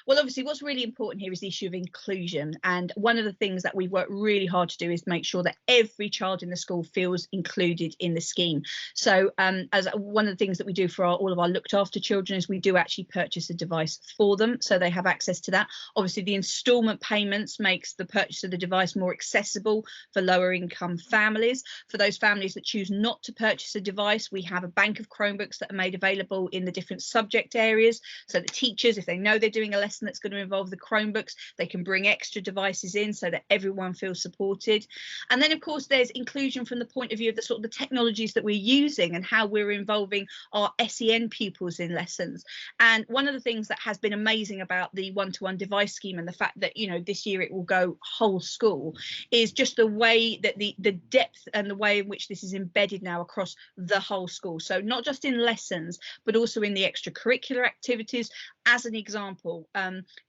Well, obviously, what's really important here is the issue of inclusion. And one of the things that we work really hard to do is make sure that every child in the school feels included in the scheme. So as one of the things that we do for all of our looked after children is we do actually purchase a device for them, so they have access to that. Obviously, the instalment payments makes the purchase of the device more accessible for lower income families. For those families that choose not to purchase a device, we have a bank of Chromebooks that are made available in the different subject areas, so that teachers, if they know they're doing a lesson that's going to involve the Chromebooks, they can bring extra devices in so that everyone feels supported. And then, of course, there's inclusion from the point of view of the sort of the technologies that we're using and how we're involving our SEN pupils in lessons. And one of the things that has been amazing about the one-to-one device scheme, and the fact that, you know, this year it will go whole school, is just the way that the depth and the way in which this is embedded now across the whole school. So not just in lessons, but also in the extracurricular activities. As an example,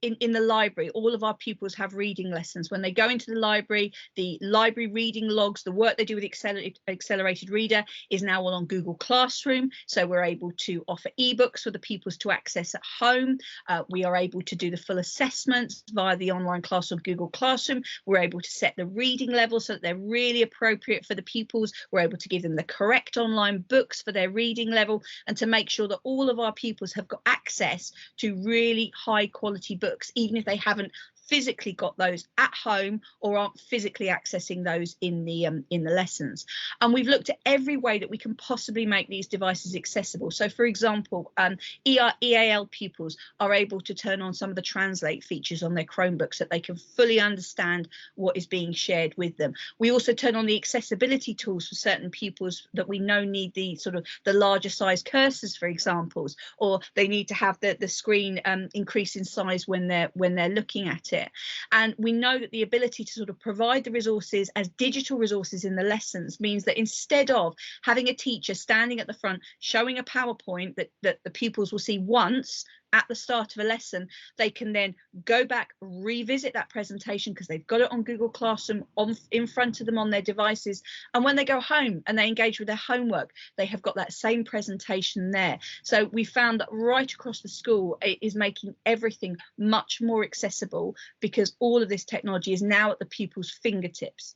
in the library, all of our pupils have reading lessons. When they go into the library reading logs, the work they do with accelerated reader is now all on Google Classroom. So we're able to offer ebooks for the pupils to access at home. We are able to do the full assessments via the online class on Google Classroom. We're able to set the reading level so that they're really appropriate for the pupils. We're able to give them the correct online books for their reading level, and to make sure that all of our pupils have got access to really high quality books, even if they haven't physically got those at home or aren't physically accessing those in the lessons. And we've looked at every way that we can possibly make these devices accessible. So, for example, EAL pupils are able to turn on some of the translate features on their Chromebooks so that they can fully understand what is being shared with them. We also turn on the accessibility tools for certain pupils that we know need the sort of the larger size cursors, for examples, or they need to have the screen increase in size when they're looking at it. And we know that the ability to sort of provide the resources as digital resources in the lessons means that instead of having a teacher standing at the front showing a PowerPoint that the pupils will see once at the start of a lesson, they can then go back, revisit that presentation because they've got it on Google Classroom in front of them on their devices. And when they go home and they engage with their homework, they have got that same presentation there. So we found that right across the school, it is making everything much more accessible because all of this technology is now at the pupils' fingertips.